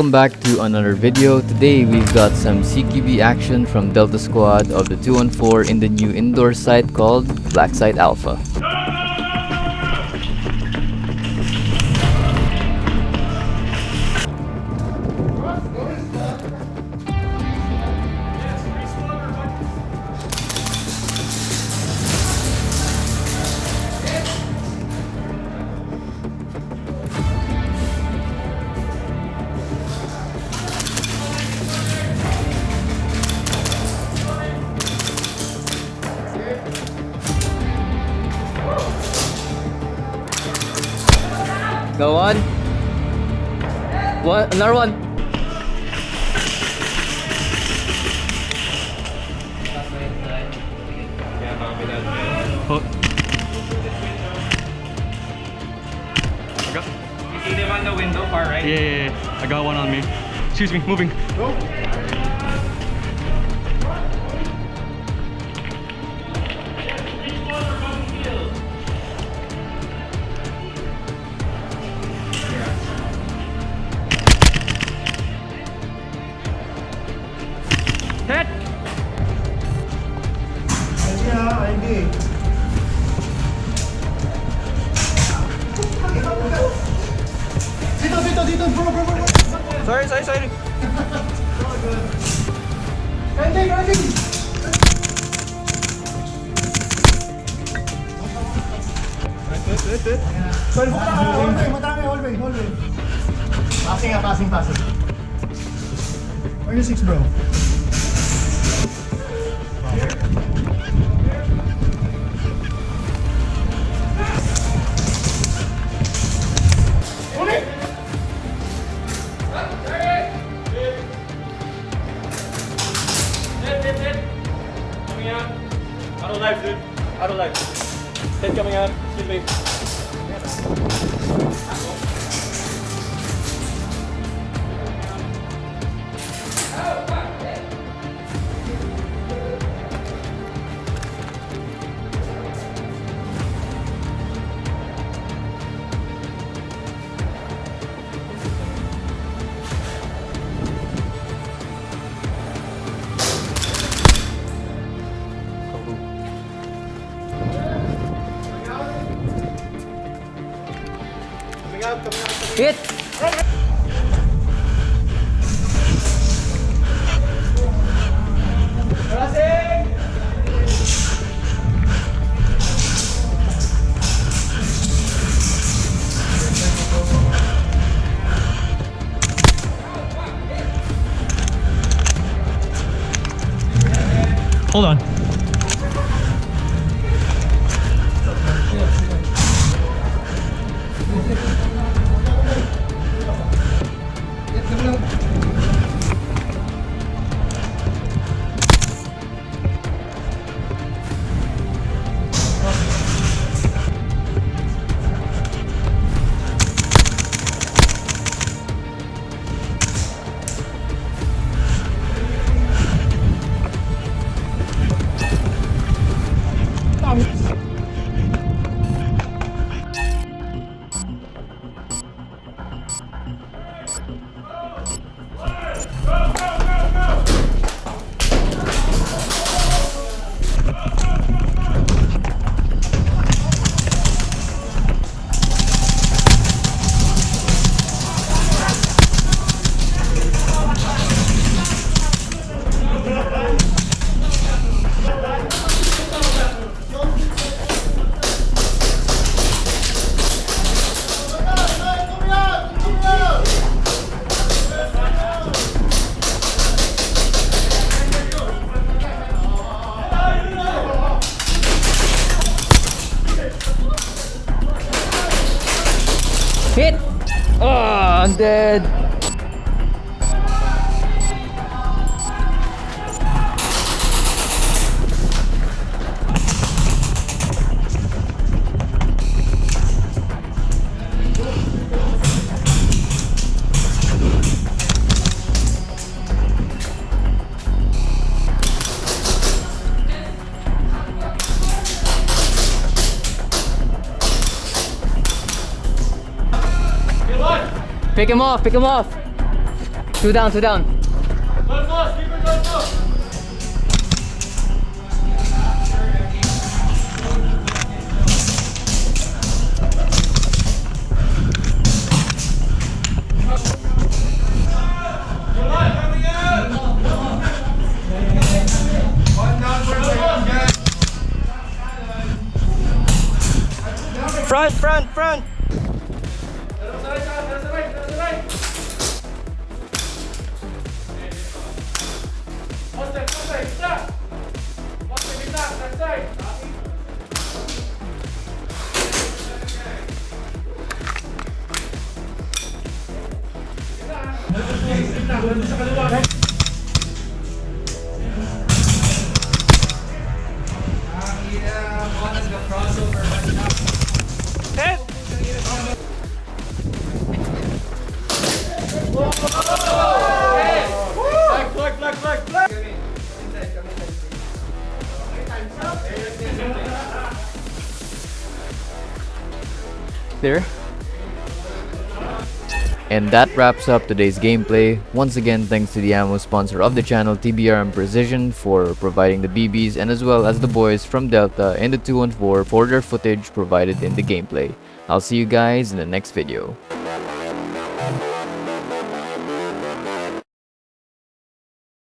welcome back to another video. Today we've got some CQB action from Delta Squad of the 214 in the new indoor site called Blacksite Alfa. Go on. One, another one. Oh. I got. You see them on the window, far right? Yeah. I got one on me. Excuse me, moving. Go. Hit! Dito, bro. Sorry. Grinding. Sorry, hallway. Passing. Where you 6, bro? Coming out. Out of life, dude. Out of life. Head coming out. Excuse me. Hit! Hold on. Hit! Oh, I'm dead. Pick him off, pick him off. Two down, two down. Front, front, front. There. And that wraps up today's gameplay. Once again, thanks to the ammo sponsor of the channel, TBR and Precision, for providing the BBs, and as well as the boys from Delta and the 214 for their footage provided in the gameplay. I'll see you guys in the next video.